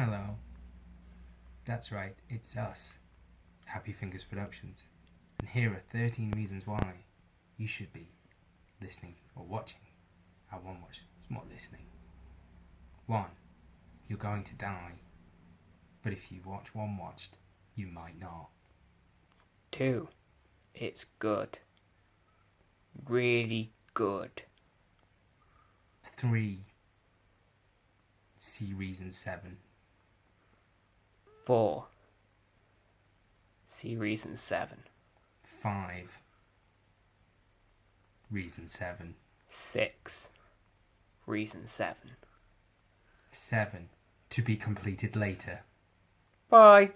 Hello. That's right, it's us, Happy Fingers Productions. And here are 13 reasons why you should be listening or watching our One Watch. It's more listening. 1. You're going to die. But if you watch One Watched, you might not. 2. It's good. Really good. 3. See reason 7. 4. See reason 7. 5. Reason 7. 6. Reason 7. 7. To be completed later. Bye.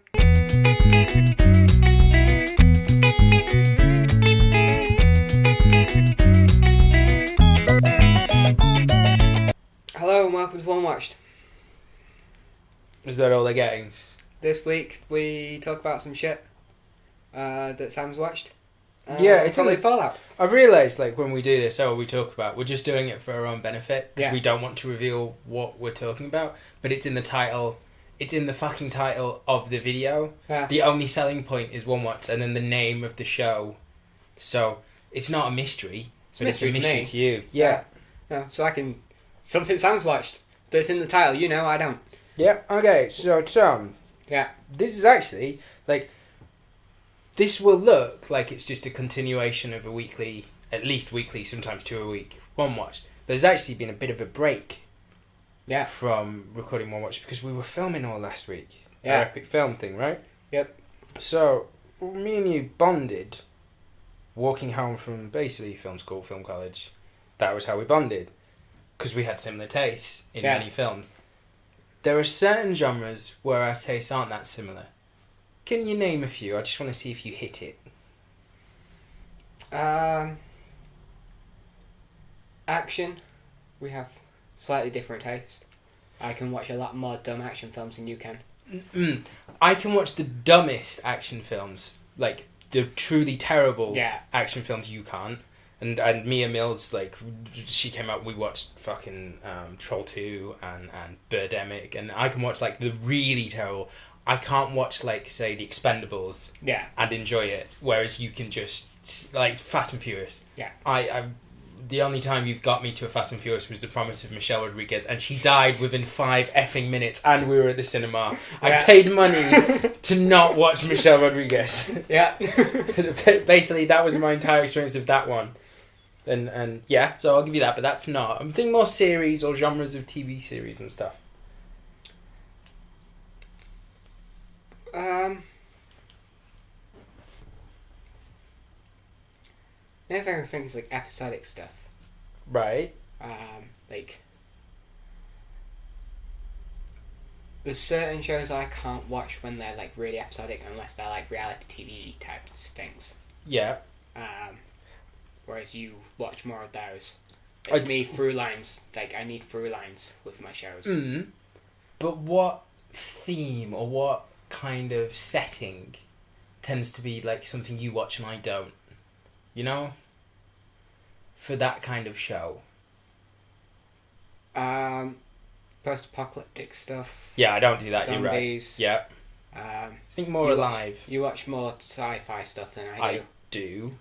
Hello and welcome to One Watched. Is that all they're getting? This week we talk about some shit that Sam's watched. Yeah, it's probably only Fallout. I've realised, when we do this, we talk about, we're just doing it for our own benefit, because Yeah. we don't want to reveal what we're talking about, but it's in the title, it's in the fucking title of the video. Yeah. The only selling point is One Watch, and then the name of the show. So, it's not a mystery, but it's a mystery to mystery me. to you. Yeah. No, so I can... Something Sam's watched. But it's in the title, you know, I don't. Yeah, okay, so Tom, Yeah. this is actually, this will look like it's just a continuation of a weekly, at least weekly, sometimes 2 a week, One Watch. There's actually been a bit of a break Yeah. from recording One Watch because we were filming all last week. Yeah. Our epic film thing, right? Yep. So, me and you bonded walking home from basically film school, film college. That was how we bonded. Because we had similar tastes in Yeah. many films. There are certain genres where our tastes aren't that similar. Can you name a few? I just want to see if you hit it. Action. We have slightly different taste. I can watch a lot more dumb action films than you can. I can watch the dumbest action films, like the truly terrible Yeah. action films you can't. And Mia Mills, she came out, we watched fucking Troll 2 and Birdemic, and I can watch, the really terrible. I can't watch, say, The Expendables Yeah. and enjoy it, whereas you can just, Fast and Furious. Yeah. The only time you've got me to a Fast and Furious was The Promise of Michelle Rodriguez, and she died within 5 effing minutes, and we were at the cinema. I Yeah. paid money to not watch Michelle Rodriguez. Yeah. Basically, that was my entire experience of that one. And yeah, so I'll give you that, but that's not. I'm thinking more series or genres of TV series and stuff. The only thing I can think is episodic stuff. Right. There's certain shows I can't watch when they're really episodic unless they're reality TV type things. Yeah. Whereas you watch more of those. I For me, through lines. I need through lines with my shows. But what theme or what kind of setting tends to be something you watch and I don't? You know? For that kind of show. Post-apocalyptic stuff. Yeah, I don't do that, Zombies. you're right. Yeah. Think more you alive. You watch more sci-fi stuff than I do.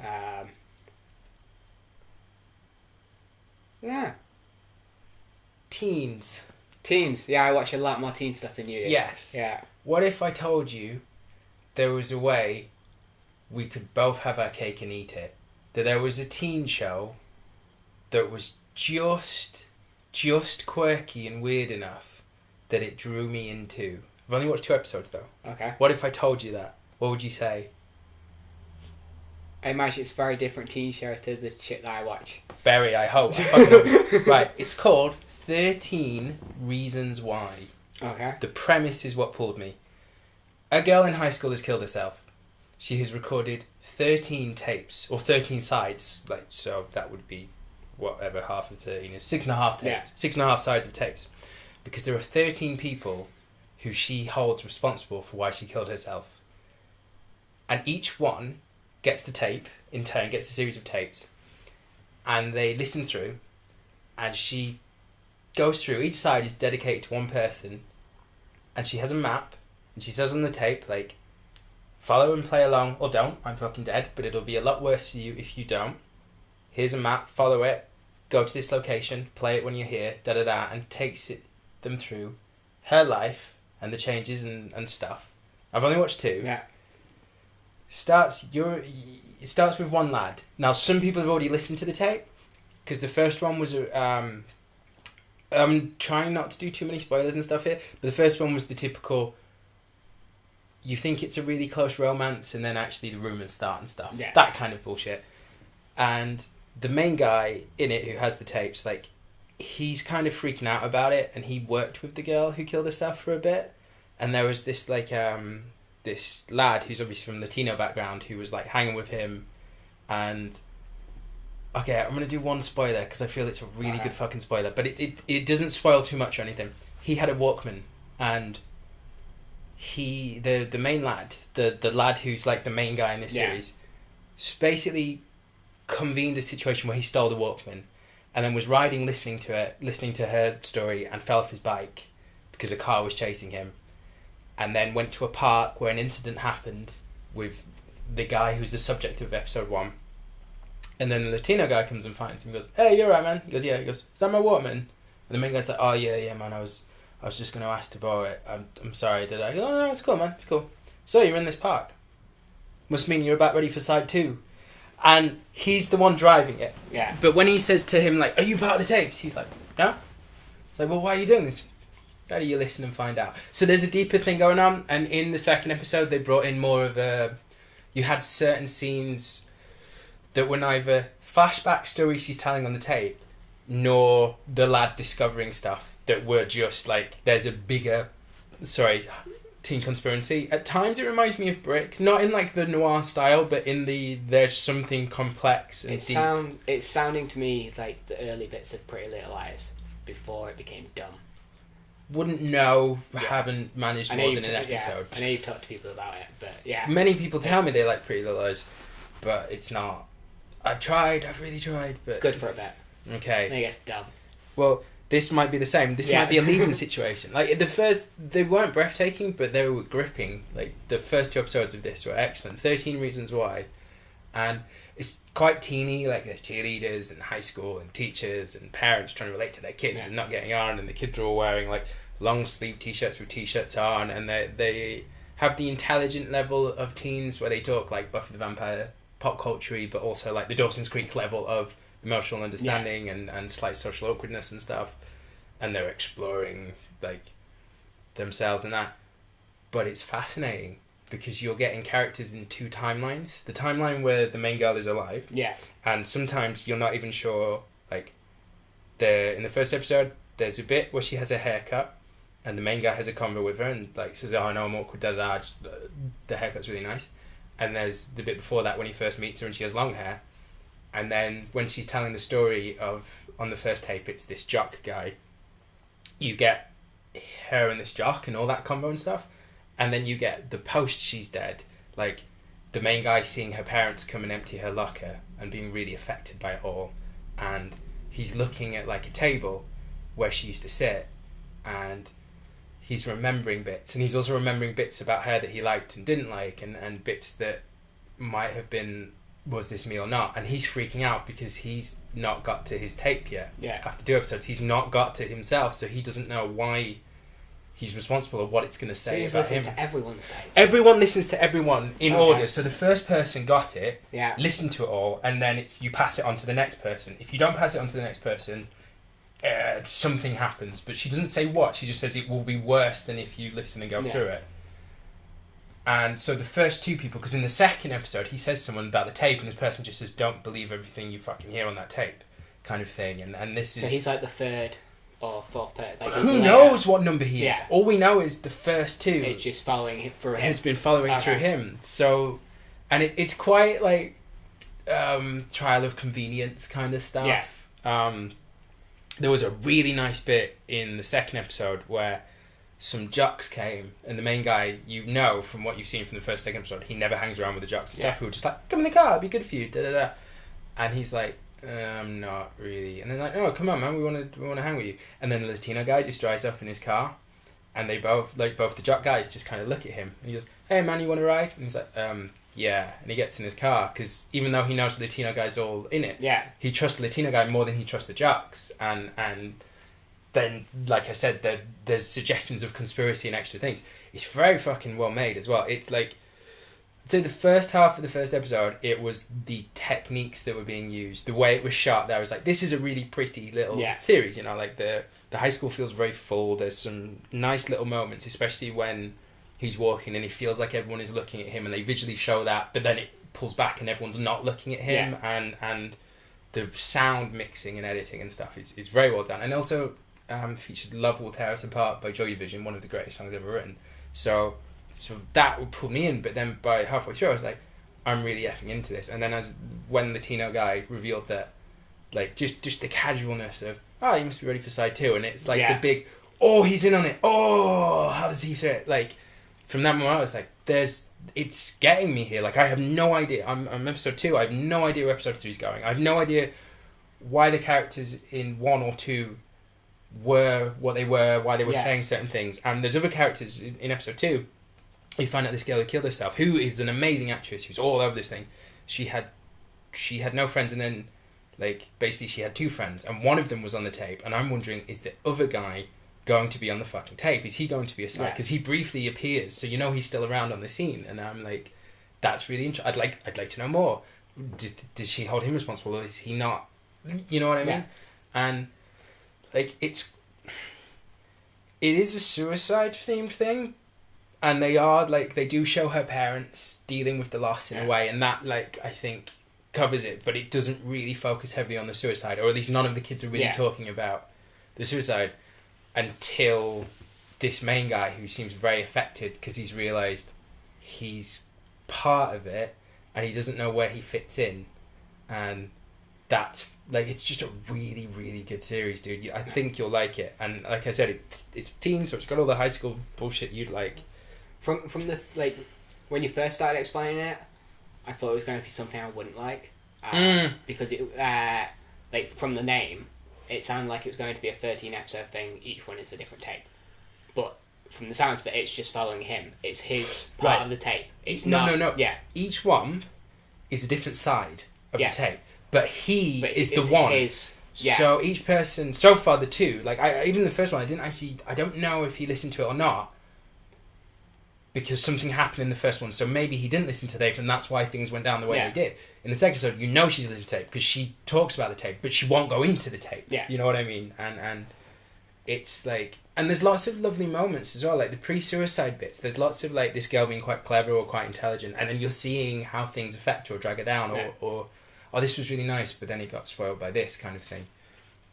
I do. Yeah. Teens. Teens. Yeah, I watch a lot more teen stuff than you do. Yes. Yeah. What if I told you there was a way we could both have our cake and eat it? That there was a teen show that was just quirky and weird enough that it drew me into. I've only watched 2 episodes though. Okay. What if I told you that? What would you say? I imagine it's a very different teen show to the shit that I watch. Very, I hope. I fucking hope. Right, it's called 13 Reasons Why. Okay. The premise is what pulled me. A girl in high school has killed herself. She has recorded 13 tapes, or 13 sides, so that would be whatever half of 13 is, 6.5 tapes, Yeah. 6.5 sides of tapes. Because there are 13 people who she holds responsible for why she killed herself. And each one gets the tape, in turn gets a series of tapes, and they listen through, and she goes through, each side is dedicated to one person, and she has a map, and she says on the tape, like, follow and play along, or don't, I'm fucking dead, but it'll be a lot worse for you if you don't. Here's a map, follow it, go to this location, play it when you're here, da-da-da, and takes them through her life and the changes and stuff. I've only watched 2. Yeah. It starts with one lad. Now, some people have already listened to the tape, because the first one was... I'm trying not to do too many spoilers and stuff here, but the first one was the typical... You think it's a really close romance, and then actually the rumours start and stuff. Yeah. That kind of bullshit. And the main guy in it who has the tapes, like, he's kind of freaking out about it, and he worked with the girl who killed herself for a bit. And there was this, like, this lad who's obviously from Latino background who was, like, hanging with him. And... Okay, I'm going to do one spoiler, because I feel it's a really good fucking spoiler. But it doesn't spoil too much or anything. He had a Walkman, and... the main lad, the lad who's like the main guy in this series, basically convened a situation where he stole the Walkman, and then was riding, listening to her story, and fell off his bike because a car was chasing him, and then went to a park where an incident happened with the guy who's the subject of episode 1, and then the Latino guy comes and finds him and goes, "Hey, you're right, man." He goes, "Yeah." He goes, "Is that my Walkman?" And the main guy's like, "Oh yeah, man, I was just going to ask to borrow it. I'm sorry, did I?" Go, "Oh, no, it's cool, man. It's cool. So, you're in this park. Must mean you're about ready for side 2. And he's the one driving it. Yeah. But when he says to him, like, "Are you part of the tapes?" He's like, "No." Like, "Well, why are you doing this?" "Better you listen and find out." So there's a deeper thing going on. And in the second episode, they brought in more of a... You had certain scenes that were neither flashback stories she's telling on the tape, nor the lad discovering stuff. That were just like, there's a bigger, teen conspiracy. At times it reminds me of Brick, not in like the noir style, but in there's something complex and deep. It's sounding to me like the early bits of Pretty Little Liars before it became dumb. Wouldn't know, haven't managed more than an episode. I know you've talked to people about it, but yeah. Many people tell me they like Pretty Little Liars, but it's not. I've really tried, but... It's good for a bit. Okay. Then it gets dumb. Well... This might be the same. This might be a Legion situation. Like, they weren't breathtaking, but they were gripping. Like, the first 2 episodes of this were excellent. 13 Reasons Why. And it's quite teeny. Like, there's cheerleaders and high school and teachers and parents trying to relate to their kids and not getting on. And the kids are all wearing, like, long sleeve t-shirts with t-shirts on. And they have the intelligent level of teens where they talk, like, Buffy the Vampire, pop culture, but also, like, the Dawson's Creek level of emotional understanding and slight social awkwardness and stuff, and they're exploring like themselves and that. But it's fascinating because you're getting characters in 2 timelines. The timeline where the main girl is alive, and sometimes you're not even sure. Like in the first episode, there's a bit where she has a haircut, and the main guy has a convo with her and like says, "Oh no, I'm awkward, da da da. Just the haircut's really nice." And there's the bit before that when he first meets her and she has long hair. And then when she's telling the story on the first tape, it's this jock guy. You get her and this jock and all that combo and stuff. And then you get the post she's dead. Like, the main guy seeing her parents come and empty her locker and being really affected by it all. And he's looking at, like, a table where she used to sit. And he's remembering bits. And he's also remembering bits about her that he liked and didn't like. And bits that might have been... was this me or not? And he's freaking out because he's not got to his tape yet. After 2 episodes, he's not got to himself, so he doesn't know why he's responsible or what it's going to say about him. To everyone's tape. Everyone listens to everyone in order. So the first person got it, listen to it all, and then you pass it on to the next person. If you don't pass it on to the next person, something happens. But she doesn't say what. She just says it will be worse than if you listen and go through it. And so the first 2 people, because in the second episode he says someone about the tape, and this person just says, "Don't believe everything you fucking hear on that tape," kind of thing. And this is... So he's like the 3rd or 4th person. Like, who knows what number he is? All we know is the first 2. It's just following him through him. Has been following through him. So, and it's quite like trial of convenience kind of stuff. There was a really nice bit in the second episode where some jocks came, and the main guy, you know from what you've seen from the second episode, he never hangs around with the jocks and stuff who are just like, "Come in the car, it'll be good for you, da da da." And he's like, "Not really." And they're like, "Oh, come on, man, we want to hang with you." And then the Latino guy just drives up in his car, and they both the jock guys just kind of look at him, and he goes, "Hey man, you want to ride?" And he's like, yeah. And he gets in his car because even though he knows the Latino guy's all in it, he trusts the Latino guy more than he trusts the jocks, and then, like I said, there's suggestions of conspiracy and extra things. It's very fucking well made as well. It's like, I'd say the first half of the first episode, it was the techniques that were being used, the way it was shot. That I was like, this is a really pretty little series, you know, like the high school feels very full. There's some nice little moments, especially when he's walking and he feels like everyone is looking at him, and they visually show that, but then it pulls back and everyone's not looking at him, and the sound mixing and editing and stuff is very well done. And also featured Love Will Tear Us Apart by Joy Division, one of the greatest songs ever written. So that would pull me in, but then by halfway through I was like, I'm really effing into this. And then when the Latino guy revealed that, like, just the casualness of, you must be ready for side 2, and it's like the big, he's in on it, how does he fit? Like, from that moment I was like, it's getting me here. Like, I have no idea. I'm episode 2, I have no idea where episode 3 is going. I have no idea why the characters in 1 or 2 were what they were, why they were saying certain things. And there's other characters in episode 2. You find out this girl who killed herself, who is an amazing actress, who's all over this thing. She had no friends, and then, like, basically she had 2 friends, and one of them was on the tape. And I'm wondering, is the other guy going to be on the fucking tape? Is he going to be a side? Because he briefly appears, so you know he's still around on the scene. And I'm like, that's really interesting. I'd like to know more. Did she hold him responsible, or is he not? You know what I mean? And like, it is a suicide themed thing, and they do show her parents dealing with the loss in a way, and that, like, I think covers it, but it doesn't really focus heavily on the suicide, or at least none of the kids are really talking about the suicide until this main guy, who seems very affected because he's realised he's part of it and he doesn't know where he fits in. And that's, like, it's just a really, really good series, dude. I think you'll like it. And like I said, it's teen, so it's got all the high school bullshit you'd like. From the, like, when you first started explaining it, I thought it was going to be something I wouldn't like, because it, like, from the name, it sounded like it was going to be a 13 episode thing. Each one is a different tape, but from the sounds of it, it's just following him. It's his part of the tape. No. Yeah, each one is a different side of the tape, but he is the one. So each person, so far the 2, like, even the first one, I don't know if he listened to it or not, because something happened in the first one. So maybe he didn't listen to the tape, and that's why things went down the way they did. In the second episode, you know she's listened to the tape because she talks about the tape, but she won't go into the tape. Yeah. You know what I mean? And it's like, and there's lots of lovely moments as well, like the pre-suicide bits. There's lots of, like, this girl being quite clever or quite intelligent, and then you're seeing how things affect her or drag her down, or this was really nice, but then he got spoiled by this kind of thing.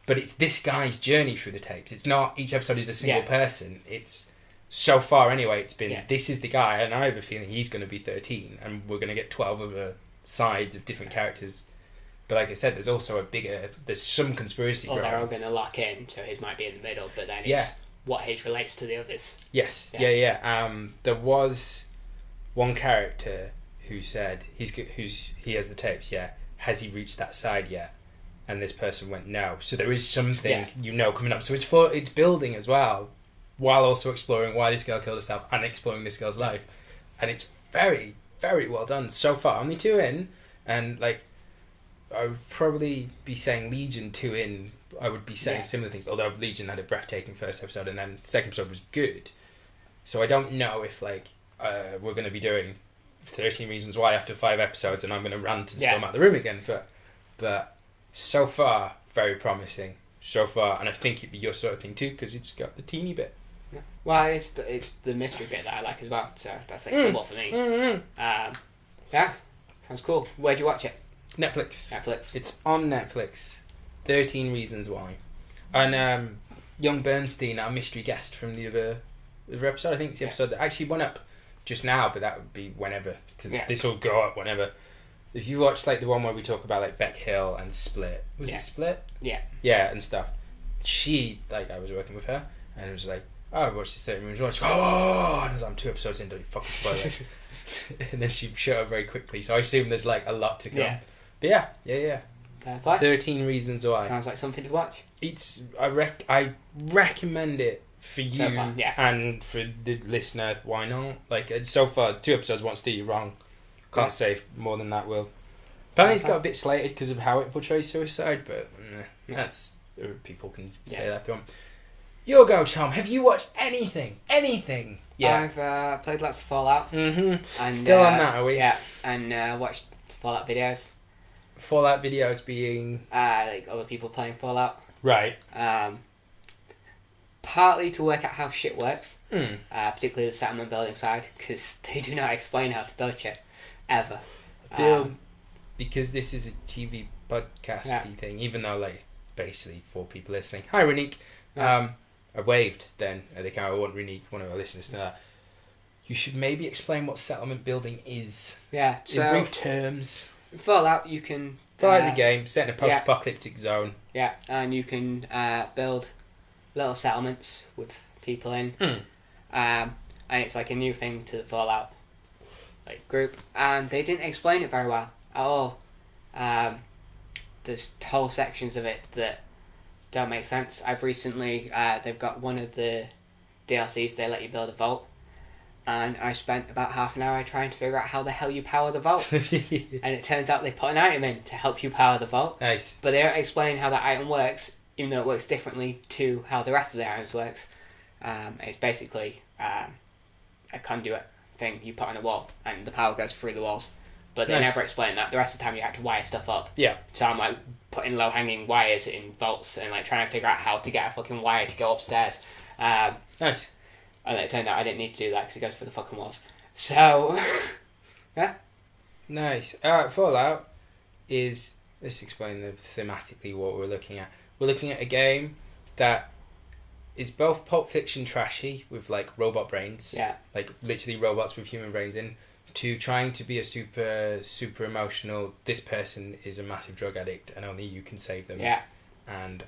But it's this guy's journey through the tapes. It's not each episode is a single person. It's, so far anyway, it's been, this is the guy, and I have a feeling he's going to be 13, and we're going to get 12 other sides of different characters. But like I said, there's also there's some conspiracy. Or they're all going to lock in, so his might be in the middle, but then it's what his relates to the others. Yes, there was one character who said he has the tapes. Has he reached that side yet? And this person went no. So there is something coming up. So it's building as well, while also exploring why this girl killed herself and exploring this girl's life. And it's very, very well done so far. Only 2 in, and, like, I would probably be saying Legion 2 in, I would be saying similar things, although Legion had a breathtaking first episode, and then the second episode was good. So I don't know if, like, we're going to be doing 13 Reasons Why after 5 episodes, and I'm going to rant and storm out the room again, but so far, very promising. So far, and I think it'd be your sort of thing too, because it's got the teeny bit. Yeah. Well, it's the mystery bit that I like as well, so that's like cool for me. Mm-hmm. Sounds cool. Where'd you watch it? Netflix. It's on Netflix. 13 Reasons Why. And Young Bernstein, our mystery guest from the other episode, I think it's the episode that actually went up just now, but that would be whenever, because this will go up whenever. If you watch, like, the one where we talk about, like, Beck Hill and Split. Was it Split? Yeah. Yeah, and stuff. She, like, I was working with her, and it was like, I watched this 30 minutes. And I was like, I'm 2 episodes in, don't you fucking spoil it. And then she shut up very quickly, so I assume there's, like, a lot to come. Yeah. But yeah. 13 Reasons Why. Sounds like something to watch. I recommend it for you So far, yeah. and for the listener, why not? Like, so far, 2 episodes won't steer you wrong. Can't say more than that, Will. Apparently it's got a bit slated because of how it portrays suicide, but that's... people can say that if they want. Your go, Tom. Have you watched anything? Anything? Yeah. I've played lots of Fallout. Mm-hmm. And, Still on that, are we? Yeah, and watched Fallout videos. Fallout videos being... like other people playing Fallout. Right. Partly to work out how shit works. Hmm. Particularly the settlement building side, because they do not explain how to build shit. Ever. I feel... because this is a TV podcasty thing, even though, like, basically 4 people listening. Hi, Renique. I waved then. I think I want Renique, one of our listeners, to that. You should maybe explain what settlement building is. Yeah, so... in brief terms. Fallout, you can... Fallout is a game set in a post-apocalyptic zone. Yeah, and you can build little settlements with people in. And it's like a new thing to the Fallout group. And they didn't explain it very well at all. There's whole sections of it that don't make sense. I've recently, they've got one of the DLCs, they let you build a vault. And I spent about half an hour trying to figure out how the hell you power the vault. And it turns out they put an item in to help you power the vault. Nice. But they don't explain how that item works, even though it works differently to how the rest of the items works. It's basically a conduit thing you put on a wall, and the power goes through the walls. But they never explain that. The rest of the time you have to wire stuff up. Yeah. So I'm like putting low-hanging wires in vaults and like trying to figure out how to get a fucking wire to go upstairs. Nice. And it turned out I didn't need to do that because it goes through the fucking walls. So, yeah. Nice. Alright, Fallout is... Let's explain thematically what we're looking at. We're looking at a game that is both Pulp Fiction trashy with like robot brains. Yeah. Like literally robots with human brains in. To trying to be a super emotional, this person is a massive drug addict and only you can save them. Yeah. And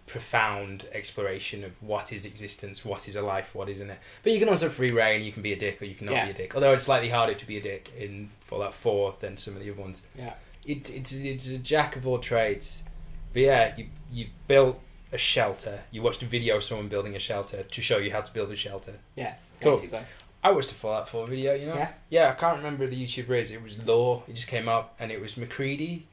profound exploration of what is existence, what is a life, what isn't it. But you can also free reign, you can be a dick or you can not be a dick. Although it's slightly harder to be a dick in Fallout 4 than some of the other ones. Yeah. It's a jack of all trades. But yeah, you built a shelter. You watched a video of someone building a shelter to show you how to build a shelter. Yeah, cool. Basically. I watched a Fallout 4 video, you know? Yeah? Yeah, I can't remember who the YouTuber is. It was Law. It just came up and it was McCready.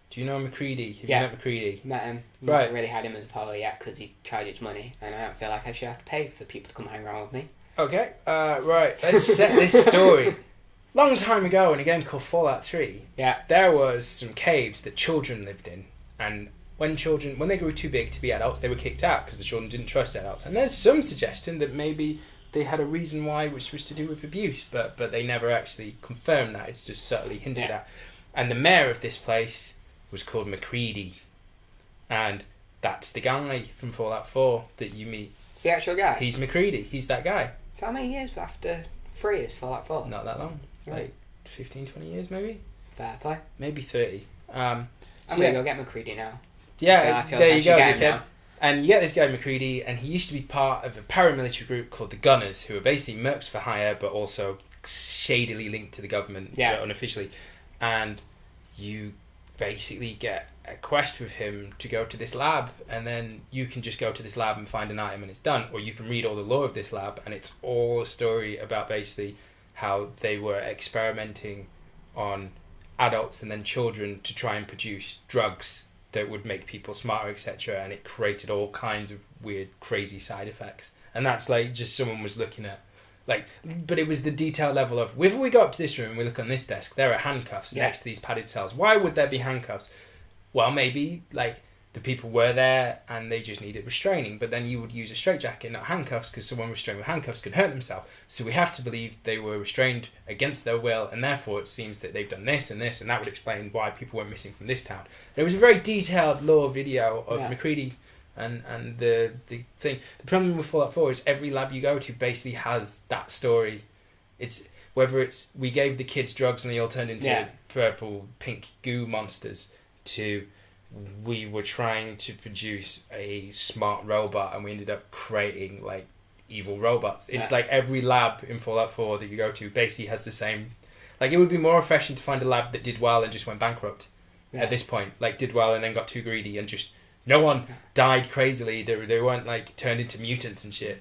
Do you know McCready? Have you met McCready? Met him. Right. Not really had him as a follower yet because he charges money and I don't feel like I should have to pay for people to come hang around with me. Okay, right. Let's set this story. Long time ago in a game called Fallout 3, there was some caves that children lived in. And when they grew too big to be adults, they were kicked out because the children didn't trust adults. And there's some suggestion that maybe they had a reason why, which was to do with abuse, but they never actually confirmed that. It's just subtly hinted at. And the mayor of this place was called McCready, and that's the guy from Fallout 4 that you meet. It's the actual guy? He's McCready. He's that guy. So how many years after 3 is Fallout 4? Not that long. Like 15, 20 years maybe? Fair play. Maybe 30. I'm going to go get McCready now. Yeah, there like you go, dickhead. And you get this guy McCready, and he used to be part of a paramilitary group called the Gunners, who are basically mercs for hire, but also shadily linked to the government, unofficially. And you basically get a quest with him to go to this lab, and then you can just go to this lab and find an item and it's done. Or you can read all the lore of this lab, and it's all a story about basically how they were experimenting on adults and then children to try and produce drugs that would make people smarter, etc. And it created all kinds of weird, crazy side effects. And that's like just someone was looking at, like, but it was the detailed level of, if we go up to this room and we look on this desk, there are handcuffs next to these padded cells. Why would there be handcuffs? Well, maybe like the people were there and they just needed restraining, but then you would use a straitjacket, not handcuffs, because someone restrained with handcuffs could hurt themselves. So we have to believe they were restrained against their will, and therefore it seems that they've done this, and that would explain why people went missing from this town. There was a very detailed lore video of McCready and the thing. The problem with Fallout 4 is every lab you go to basically has that story. It's whether it's we gave the kids drugs and they all turned into purple, pink goo monsters, to we were trying to produce a smart robot and we ended up creating like evil robots. It's like every lab in Fallout 4 that you go to basically has the same. Like, it would be more refreshing to find a lab that did well and just went bankrupt at this point. Like, did well and then got too greedy and just no one died crazily. They weren't like turned into mutants and shit.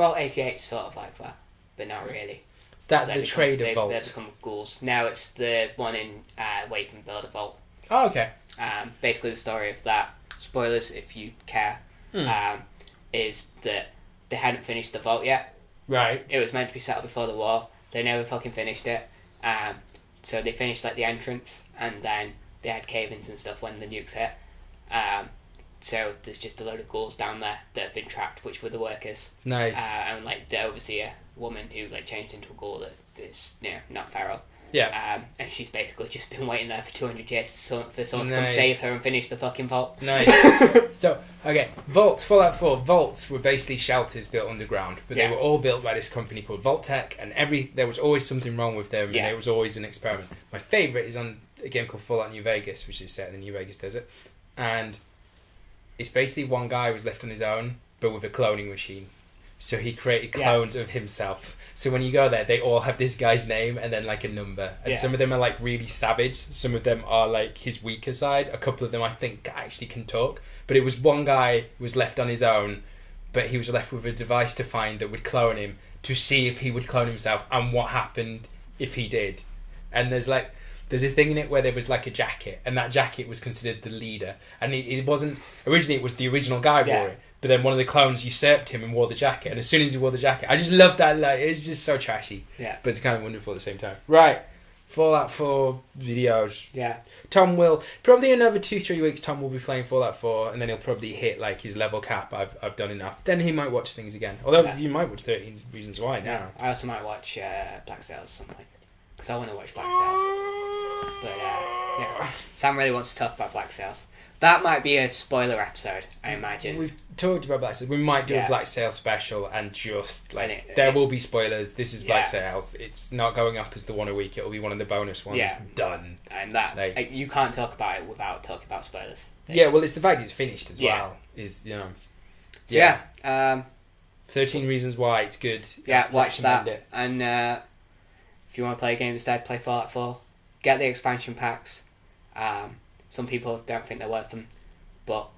Vault 88 is sort of like that, but not really. Is that So the trader vault? They become ghouls. Now it's the one in where you can build a vault. Oh, okay. Basically, the story of that, spoilers if you care, is that they hadn't finished the vault yet. Right. It was meant to be set up before the war. They never fucking finished it. So they finished like the entrance, and then they had cave-ins and stuff when the nukes hit. So there's just a load of ghouls down there that have been trapped, which were the workers. Nice. And like the overseer woman who like changed into a ghoul that is not feral. Yeah. And she's basically just been waiting there for 200 years for someone to come Nice. save her and finish the fucking vault. Nice. So, okay, vaults, Fallout 4, vaults were basically shelters built underground, but they were all built by this company called Vault Tech, and there was always something wrong with them, and it was always an experiment. My favourite is on a game called Fallout New Vegas, which is set in the New Vegas desert, and it's basically one guy was left on his own, but with a cloning machine. So he created clones of himself. So when you go there, they all have this guy's name and then like a number. And some of them are like really savage. Some of them are like his weaker side. A couple of them I think actually can talk. But it was one guy who was left on his own, but he was left with a device to find that would clone him to see if he would clone himself and what happened if he did. And there's a thing in it where there was like a jacket, and that jacket was considered the leader. And it wasn't... Originally it was the original guy wore it. But then one of the clones usurped him and wore the jacket. And as soon as he wore the jacket, I just love that. Like, it's just so trashy. Yeah. But it's kind of wonderful at the same time. Right. Fallout 4 videos. Yeah. Tom will... Probably another 2-3 weeks, Tom will be playing Fallout 4. And then he'll probably hit like his level cap. I've done enough. Then he might watch things again. Although you might watch 13 Reasons Why now. I also might watch Black Sails at some point. Because I want to watch Black Sails. But, Sam really wants to talk about Black Sails. That might be a spoiler episode, I imagine. We've talked about Black Sails. We might do a Black Sails special and just like there will be spoilers. This is Black Sails. It's not going up as the one a week. It'll be one of the bonus ones. Yeah. Done. And that you can't talk about it without talking about spoilers. Yeah, well, it's the fact it's finished as well. Is So 13 Reasons Why. It's good. Yeah, watch that. And if you want to play a game instead, play Fallout 4. Get the expansion packs. Some people don't think they're worth them, but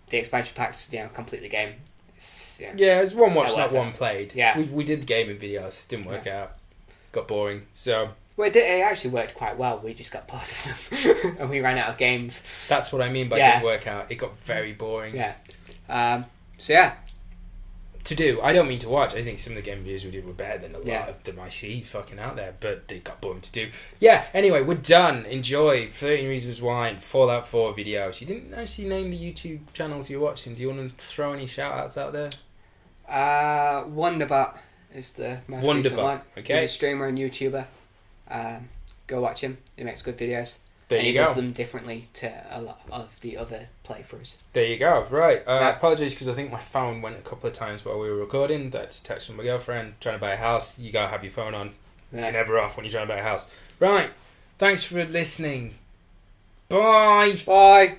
the expansion packs, complete the game. It's one watch, not one played. Yeah, we did the gaming videos. It didn't work out. Got boring. So it actually worked quite well. We just got bored of them, and we ran out of games. That's what I mean by didn't work out. It got very boring. To do. I don't mean to watch. I think some of the game videos we did were better than a lot of them I see fucking out there, but they got boring to do. Yeah, anyway, we're done. Enjoy 13 Reasons Why and Fallout 4 videos. You didn't actually name the YouTube channels you're watching. Do you want to throw any shout outs out there? Wonderbot is the most recent one. Okay. He's a streamer and YouTuber. Go watch him. He makes good videos. There and you he go. does them differently to a lot of the other playthroughs. There you go. Right. Apologies because I think my phone went a couple of times while we were recording. That's a text from my girlfriend trying to buy a house. You gotta have your phone on. Yeah. You're never off when you're trying to buy a house. Right. Thanks for listening. Bye. Bye.